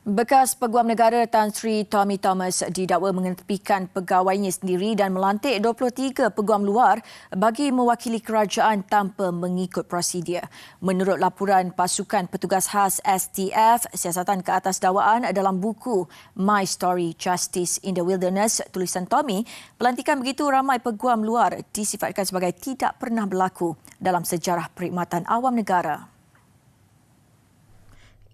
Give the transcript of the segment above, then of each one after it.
Bekas Peguam Negara Tan Sri Tommy Thomas didakwa mengetepikan pegawainya sendiri dan melantik 23 peguam luar bagi mewakili kerajaan tanpa mengikut prosedur. Menurut laporan Pasukan Petugas Khas STF, siasatan ke atas dakwaan dalam buku My Story Justice in the Wilderness tulisan Tommy, pelantikan begitu ramai peguam luar disifatkan sebagai tidak pernah berlaku dalam sejarah perkhidmatan awam negara.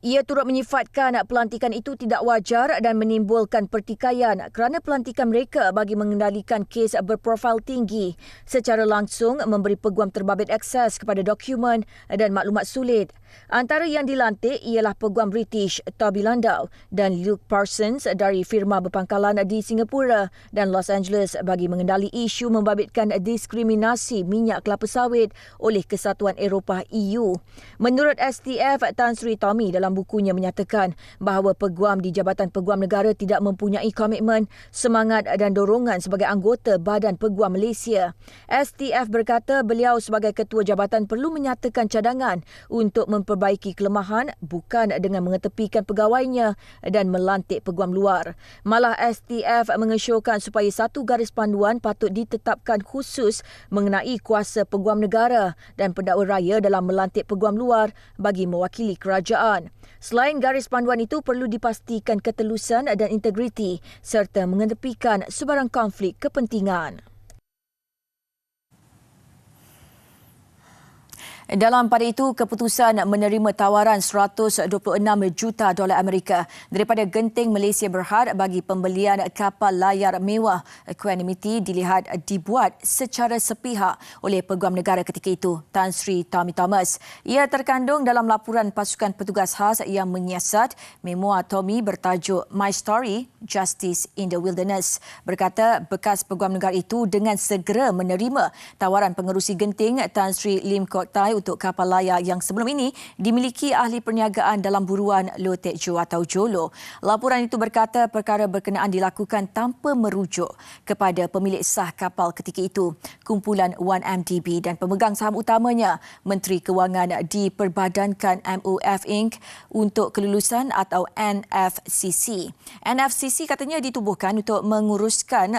Ia turut menyifatkan pelantikan itu tidak wajar dan menimbulkan pertikaian kerana pelantikan mereka bagi mengendalikan kes berprofil tinggi secara langsung memberi peguam terbabit akses kepada dokumen dan maklumat sulit. Antara yang dilantik ialah peguam British Toby Landau dan Luke Parsons dari firma berpangkalan di Singapura dan Los Angeles bagi mengendali isu membabitkan diskriminasi minyak kelapa sawit oleh Kesatuan Eropah EU. Menurut STF, Tan Sri Tommy dalam bukunya menyatakan bahawa peguam di Jabatan Peguam Negara tidak mempunyai komitmen, semangat dan dorongan sebagai anggota Badan Peguam Malaysia. STF berkata beliau sebagai ketua jabatan perlu menyatakan cadangan untuk memperbaiki kelemahan bukan dengan mengetepikan pegawainya dan melantik peguam luar. Malah STF mengesyorkan supaya satu garis panduan patut ditetapkan khusus mengenai kuasa peguam negara dan pendakwa raya dalam melantik peguam luar bagi mewakili kerajaan. Selain garis panduan itu perlu dipastikan ketelusan dan integriti serta mengetepikan sebarang konflik kepentingan. Dalam pada itu, keputusan menerima tawaran $126 juta Amerika daripada Genting Malaysia Berhad bagi pembelian kapal layar mewah Equanimity dilihat dibuat secara sepihak oleh Peguam Negara ketika itu, Tan Sri Tommy Thomas. Ia terkandung dalam laporan Pasukan Petugas Khas yang menyiasat memoir Tommy bertajuk My Story Justice in the Wilderness. Berkata bekas Peguam Negara itu dengan segera menerima tawaran pengerusi Genting Tan Sri Lim Kok Tai untuk kapal layar yang sebelum ini dimiliki ahli perniagaan dalam buruan Loh Teck Joe atau Jolo. Laporan itu berkata perkara berkenaan dilakukan tanpa merujuk kepada pemilik sah kapal ketika itu, kumpulan 1MDB dan pemegang saham utamanya, Menteri Kewangan diperbadankan MOF Inc. untuk kelulusan atau NFCC. NFCC katanya ditubuhkan untuk menguruskan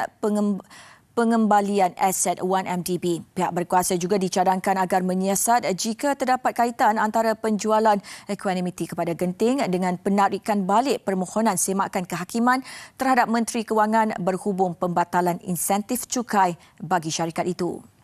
pengembalian aset 1MDB. Pihak berkuasa juga dicadangkan agar menyiasat jika terdapat kaitan antara penjualan Equanimity kepada Genting dengan penarikan balik permohonan semakan kehakiman terhadap Menteri Kewangan berhubung pembatalan insentif cukai bagi syarikat itu.